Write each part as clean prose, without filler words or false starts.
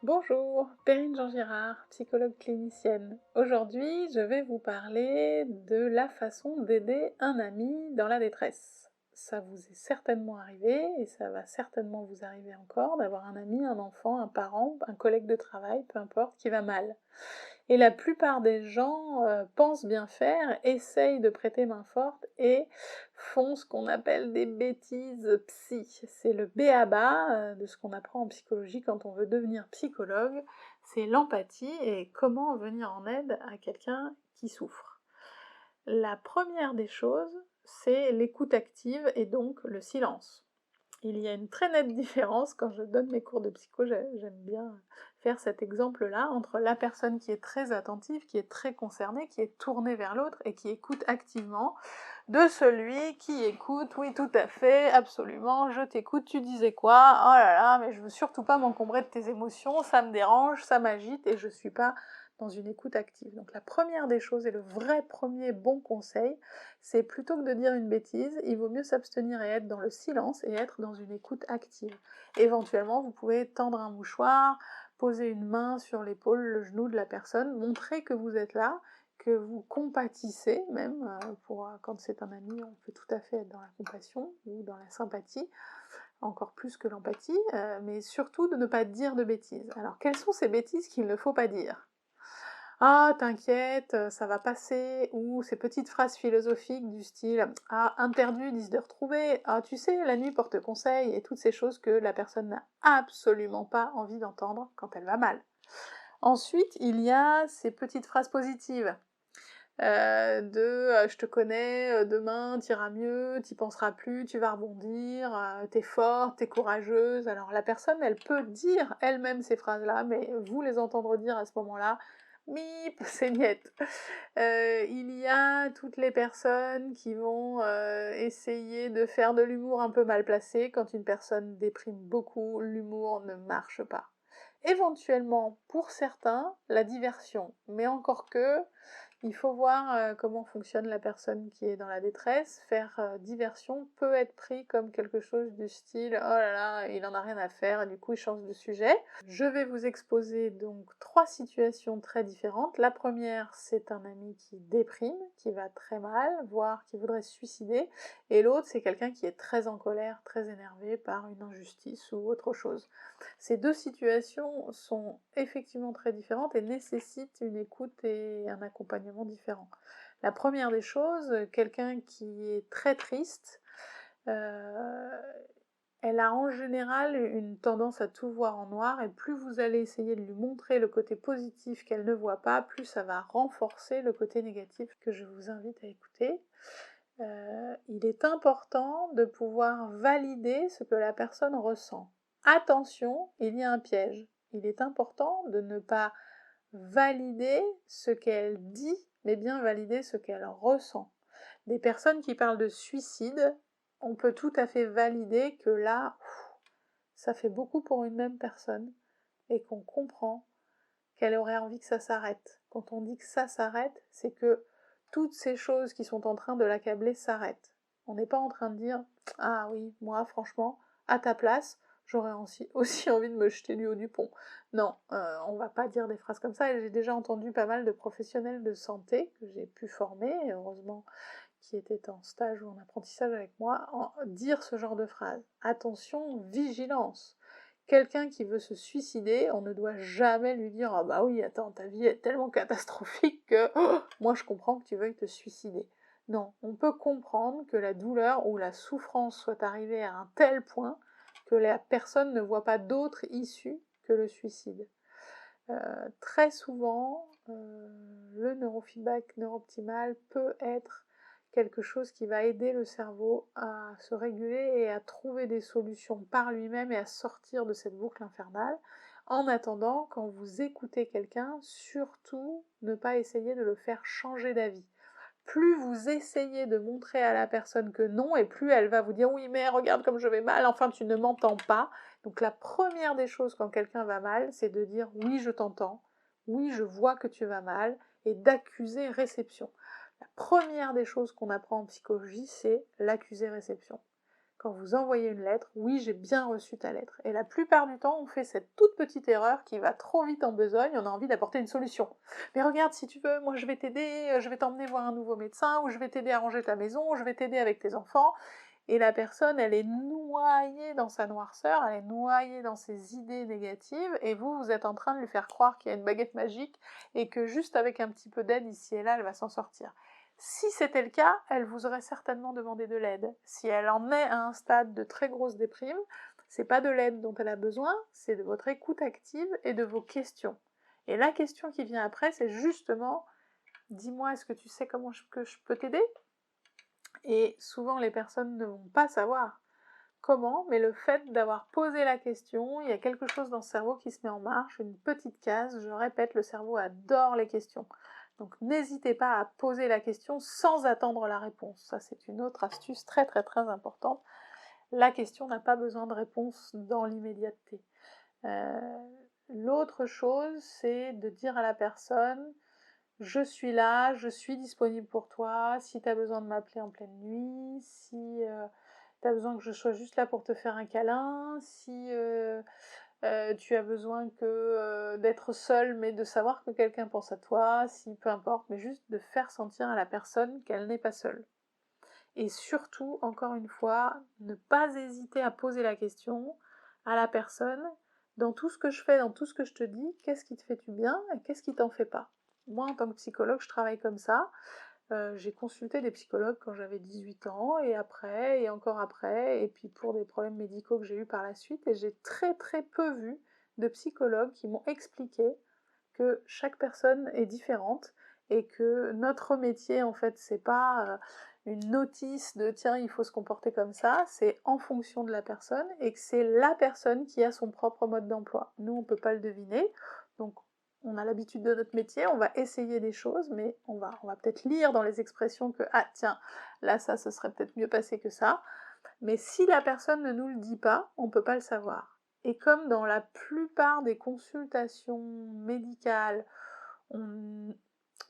Bonjour, Perrine Jean-Girard, psychologue clinicienne. Aujourd'hui, je vais vous parler de la façon d'aider un ami dans la détresse. Ça vous est certainement arrivé, et ça va certainement vous arriver encore, d'avoir un ami, un enfant, un parent, un collègue de travail, peu importe, qui va mal. Et la plupart des gens pensent bien faire, essayent de prêter main forte et font ce qu'on appelle des bêtises psy. C'est le b.a.-ba de ce qu'on apprend en psychologie quand on veut devenir psychologue, c'est l'empathie et comment venir en aide à quelqu'un qui souffre. La première des choses, c'est l'écoute active et donc le silence. Il y a une très nette différence quand je donne mes cours de psycho, j'aime bien faire cet exemple-là, entre la personne qui est très attentive, qui est très concernée, qui est tournée vers l'autre et qui écoute activement, de celui qui écoute, oui tout à fait, absolument, je t'écoute, tu disais quoi, oh là là, mais je veux surtout pas m'encombrer de tes émotions, ça me dérange, ça m'agite et je suis pas dans une écoute active. Donc la première des choses et le vrai premier bon conseil, c'est plutôt que de dire une bêtise, il vaut mieux s'abstenir et être dans le silence et être dans une écoute active. Éventuellement, vous pouvez tendre un mouchoir, poser une main sur l'épaule, le genou de la personne, montrer que vous êtes là, que vous compatissez même, quand c'est un ami, on peut tout à fait être dans la compassion ou dans la sympathie, encore plus que l'empathie, mais surtout de ne pas dire de bêtises. Alors quelles sont ces bêtises qu'il ne faut pas dire ? Ah, t'inquiète, ça va passer, ou ces petites phrases philosophiques du style Ah, un perdu, 10 de retrouver, ah, tu sais, la nuit porte conseil, et toutes ces choses que la personne n'a absolument pas envie d'entendre quand elle va mal. Ensuite, il y a ces petites phrases positives. Je te connais, demain t'iras mieux, t'y penseras plus, tu vas rebondir, t'es forte, t'es courageuse. Alors la personne, elle peut dire elle-même ces phrases-là, mais vous les entendre dire à ce moment-là, mip, c'est niette. Il y a toutes les personnes qui vont essayer de faire de l'humour un peu mal placé. Quand une personne déprime beaucoup, l'humour ne marche pas. Éventuellement, pour certains, la diversion, mais encore que, il faut voir comment fonctionne la personne qui est dans la détresse. Faire diversion peut être pris comme quelque chose du style « Oh là là, il en a rien à faire » et du coup il change de sujet. Je vais vous exposer donc 3 situations très différentes. La première, c'est un ami qui déprime, qui va très mal, voire qui voudrait se suicider. Et l'autre, c'est quelqu'un qui est très en colère, très énervé par une injustice ou autre chose. Ces 2 situations sont effectivement très différentes et nécessitent une écoute et un accompagnement différents. La première des choses, quelqu'un qui est très triste, elle a en général une tendance à tout voir en noir et plus vous allez essayer de lui montrer le côté positif qu'elle ne voit pas, plus ça va renforcer le côté négatif que je vous invite à écouter. Il est important de pouvoir valider ce que la personne ressent. Attention, il y a un piège. Il est important de ne pas valider ce qu'elle dit, mais bien valider ce qu'elle ressent. Des personnes qui parlent de suicide, on peut tout à fait valider que là, ça fait beaucoup pour une même personne et qu'on comprend qu'elle aurait envie que ça s'arrête. Quand on dit que ça s'arrête, c'est que toutes ces choses qui sont en train de l'accabler s'arrêtent. On n'est pas en train de dire « Ah oui, moi, franchement, à ta place, j'aurais aussi envie de me jeter du haut du pont. » Non, on va pas dire des phrases comme ça, et j'ai déjà entendu pas mal de professionnels de santé que j'ai pu former, heureusement, qui étaient en stage ou en apprentissage avec moi, dire ce genre de phrase. Attention, vigilance. Quelqu'un qui veut se suicider, on ne doit jamais lui dire « Ah bah oui, attends, ta vie est tellement catastrophique que moi je comprends que tu veuilles te suicider. » Non, on peut comprendre que la douleur ou la souffrance soit arrivée à un tel point que la personne ne voit pas d'autre issue que le suicide. Très souvent, le neurofeedback neurooptimal peut être quelque chose qui va aider le cerveau à se réguler et à trouver des solutions par lui-même et à sortir de cette boucle infernale. En attendant, quand vous écoutez quelqu'un, surtout ne pas essayer de le faire changer d'avis. Plus vous essayez de montrer à la personne que non, et plus elle va vous dire « Oui, mais regarde comme je vais mal, enfin tu ne m'entends pas ». Donc la première des choses quand quelqu'un va mal, c'est de dire « Oui, je t'entends, oui, je vois que tu vas mal », et d'accuser réception. La première des choses qu'on apprend en psychologie, c'est l'accuser réception. quand vous envoyez une lettre, oui, j'ai bien reçu ta lettre. Et la plupart du temps, on fait cette toute petite erreur qui va trop vite en besogne, on a envie d'apporter une solution. Mais regarde, si tu veux, moi je vais t'aider, je vais t'emmener voir un nouveau médecin, ou je vais t'aider à ranger ta maison, ou je vais t'aider avec tes enfants. Et la personne, elle est noyée dans sa noirceur, elle est noyée dans ses idées négatives, et vous êtes en train de lui faire croire qu'il y a une baguette magique, et que juste avec un petit peu d'aide ici et là, elle va s'en sortir. Si c'était le cas, elle vous aurait certainement demandé de l'aide. Si elle en est à un stade de très grosse déprime, c'est pas de l'aide dont elle a besoin, c'est de votre écoute active et de vos questions. Et la question qui vient après, c'est justement, dis-moi, est-ce que tu sais comment que je peux t'aider? Et souvent, les personnes ne vont pas savoir comment, mais le fait d'avoir posé la question, il y a quelque chose dans le cerveau qui se met en marche, une petite case, je répète, le cerveau adore les questions. Donc n'hésitez pas à poser la question sans attendre la réponse. Ça, c'est une autre astuce très très très importante. La question n'a pas besoin de réponse dans l'immédiateté. L'autre chose, c'est de dire à la personne, je suis là, je suis disponible pour toi, si tu as besoin de m'appeler en pleine nuit, si tu as besoin que je sois juste là pour te faire un câlin, si tu as besoin d'être seule, mais de savoir que quelqu'un pense à toi, si peu importe, mais juste de faire sentir à la personne qu'elle n'est pas seule. Et surtout, encore une fois, ne pas hésiter à poser la question à la personne, dans tout ce que je fais, dans tout ce que je te dis, qu'est-ce qui te fait du bien et qu'est-ce qui t'en fait pas? Moi, en tant que psychologue, je travaille comme ça. J'ai consulté des psychologues quand j'avais 18 ans, et après, et encore après, et puis pour des problèmes médicaux que j'ai eus par la suite, et j'ai très très peu vu de psychologues qui m'ont expliqué que chaque personne est différente, et que notre métier, en fait, c'est pas une notice de tiens, il faut se comporter comme ça, c'est en fonction de la personne, et que c'est la personne qui a son propre mode d'emploi. Nous, on peut pas le deviner, donc on a l'habitude de notre métier, on va essayer des choses, mais on va peut-être lire dans les expressions que ah tiens, là ça se serait peut-être mieux passé que ça, mais si la personne ne nous le dit pas, on peut pas le savoir. Et comme dans la plupart des consultations médicales, on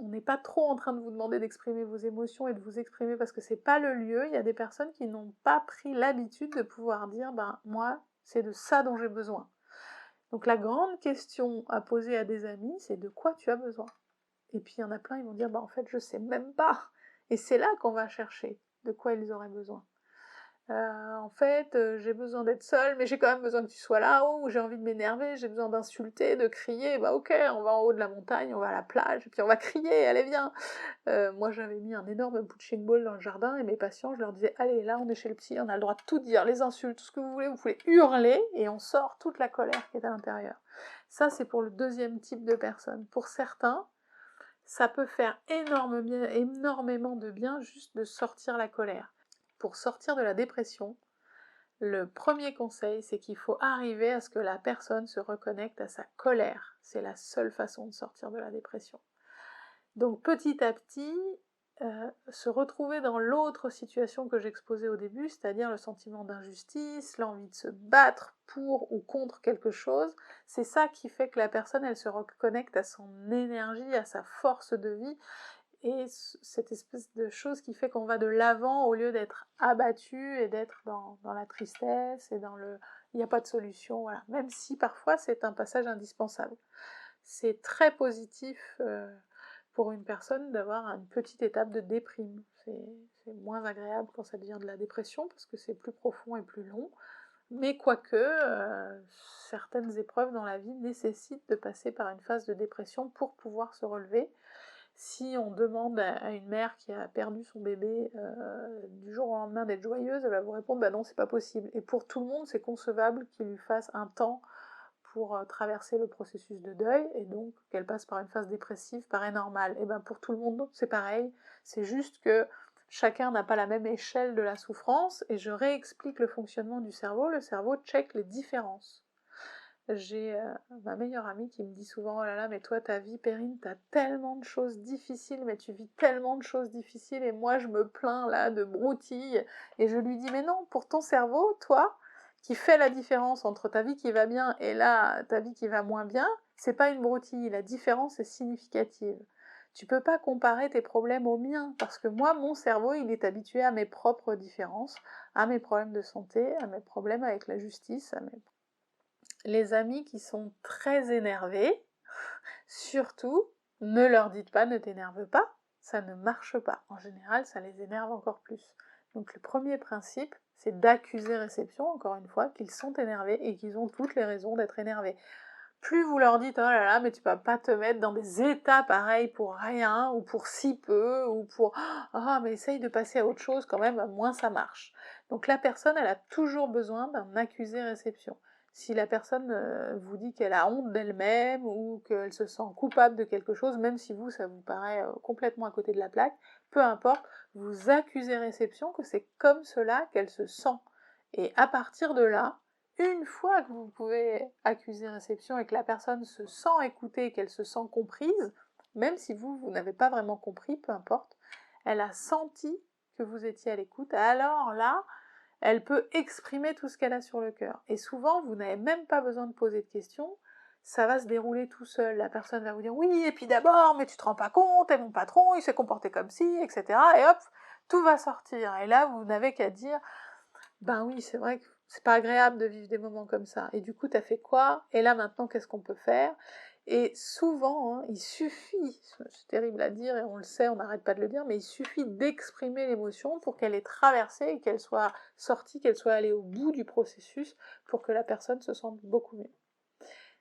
n'est pas trop en train de vous demander d'exprimer vos émotions et de vous exprimer parce que c'est pas le lieu, il y a des personnes qui n'ont pas pris l'habitude de pouvoir dire ben moi c'est de ça dont j'ai besoin. Donc la grande question à poser à des amis, c'est de quoi tu as besoin? Et puis il y en a plein, ils vont dire bah en fait je sais même pas. Et c'est là qu'on va chercher de quoi ils auraient besoin. En fait, j'ai besoin d'être seule, mais j'ai quand même besoin que tu sois là, ou j'ai envie de m'énerver, j'ai besoin d'insulter, de crier, bah ok, on va en haut de la montagne, on va à la plage, et puis on va crier, allez viens. Moi j'avais mis un énorme punching ball dans le jardin, et mes patients, je leur disais, allez là on est chez le psy, on a le droit de tout dire, les insultes, tout ce que vous pouvez hurler, et on sort toute la colère qui est à l'intérieur. Ça c'est pour le deuxième type de personne. Pour certains, ça peut faire énormément de bien juste de sortir la colère. Pour sortir de la dépression, le premier conseil, c'est qu'il faut arriver à ce que la personne se reconnecte à sa colère. C'est la seule façon de sortir de la dépression. Donc petit à petit, se retrouver dans l'autre situation que j'exposais au début, c'est-à-dire le sentiment d'injustice, l'envie de se battre pour ou contre quelque chose, c'est ça qui fait que la personne, elle se reconnecte à son énergie, à sa force de vie, et cette espèce de chose qui fait qu'on va de l'avant au lieu d'être abattu et d'être dans la tristesse et dans le il n'y a pas de solution, voilà. Même si parfois c'est un passage indispensable. C'est très positif pour une personne d'avoir une petite étape de déprime. C'est moins agréable quand ça devient de la dépression parce que c'est plus profond et plus long. Mais quoique, certaines épreuves dans la vie nécessitent de passer par une phase de dépression pour pouvoir se relever. Si on demande à une mère qui a perdu son bébé du jour au lendemain d'être joyeuse, elle va vous répondre bah non, c'est pas possible. Et pour tout le monde, c'est concevable qu'il lui fasse un temps pour traverser le processus de deuil, et donc qu'elle passe par une phase dépressive paraît normale. Et bien pour tout le monde, c'est pareil, c'est juste que chacun n'a pas la même échelle de la souffrance, et je réexplique le fonctionnement du cerveau. Le cerveau check les différences. J'ai ma meilleure amie qui me dit souvent oh là là mais toi ta vie Perrine t'as tellement de choses difficiles, mais tu vis tellement de choses difficiles et moi je me plains là de broutilles, et je lui dis mais non, pour ton cerveau, toi qui fais la différence entre ta vie qui va bien et là ta vie qui va moins bien, c'est pas une broutille, la différence est significative. Tu peux pas comparer tes problèmes aux miens, parce que moi, mon cerveau, il est habitué à mes propres différences, à mes problèmes de santé, à mes problèmes avec la justice, Les amis qui sont très énervés, surtout, ne leur dites pas ne t'énerve pas, ça ne marche pas. En général, ça les énerve encore plus. Donc le premier principe, c'est d'accuser réception, encore une fois, qu'ils sont énervés et qu'ils ont toutes les raisons d'être énervés. Plus vous leur dites « oh là là, mais tu vas pas te mettre dans des états pareils pour rien, ou pour si peu, ou pour « oh, mais essaye de passer à autre chose quand même, moins ça marche ». Donc la personne, elle a toujours besoin d'un accusé-réception. Si la personne vous dit qu'elle a honte d'elle-même, ou qu'elle se sent coupable de quelque chose, même si vous, ça vous paraît complètement à côté de la plaque, peu importe, vous accusez réception que c'est comme cela qu'elle se sent. Et à partir de là, une fois que vous pouvez accuser réception et que la personne se sent écoutée, qu'elle se sent comprise, même si vous n'avez pas vraiment compris, peu importe, elle a senti que vous étiez à l'écoute, alors là, elle peut exprimer tout ce qu'elle a sur le cœur. Et souvent, vous n'avez même pas besoin de poser de questions, ça va se dérouler tout seul. La personne va vous dire « oui, et puis d'abord, mais tu te rends pas compte, et mon patron, il s'est comporté comme ci, etc. » Et hop, tout va sortir. Et là, vous n'avez qu'à dire « ben oui, c'est vrai que c'est pas agréable de vivre des moments comme ça. Et du coup, t'as fait quoi? Et là, maintenant, qu'est-ce qu'on peut faire ?» Et souvent, il suffit, c'est terrible à dire et on le sait, on n'arrête pas de le dire, mais il suffit d'exprimer l'émotion pour qu'elle ait traversé et qu'elle soit sortie, qu'elle soit allée au bout du processus pour que la personne se sente beaucoup mieux.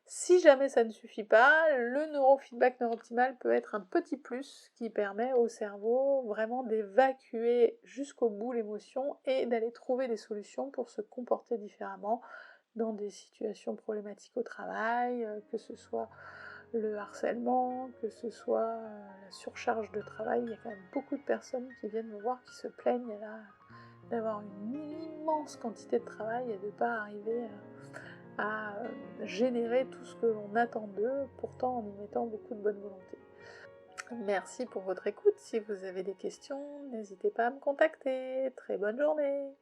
Si jamais ça ne suffit pas, le neurofeedback neurooptimal peut être un petit plus qui permet au cerveau vraiment d'évacuer jusqu'au bout l'émotion et d'aller trouver des solutions pour se comporter différemment dans des situations problématiques au travail, que ce soit le harcèlement, que ce soit la surcharge de travail. Il y a quand même beaucoup de personnes qui viennent me voir qui se plaignent là, d'avoir une immense quantité de travail et de ne pas arriver à générer tout ce que l'on attend d'eux, pourtant en y mettant beaucoup de bonne volonté. Merci pour votre écoute. Si vous avez des questions, n'hésitez pas à me contacter. Très bonne journée!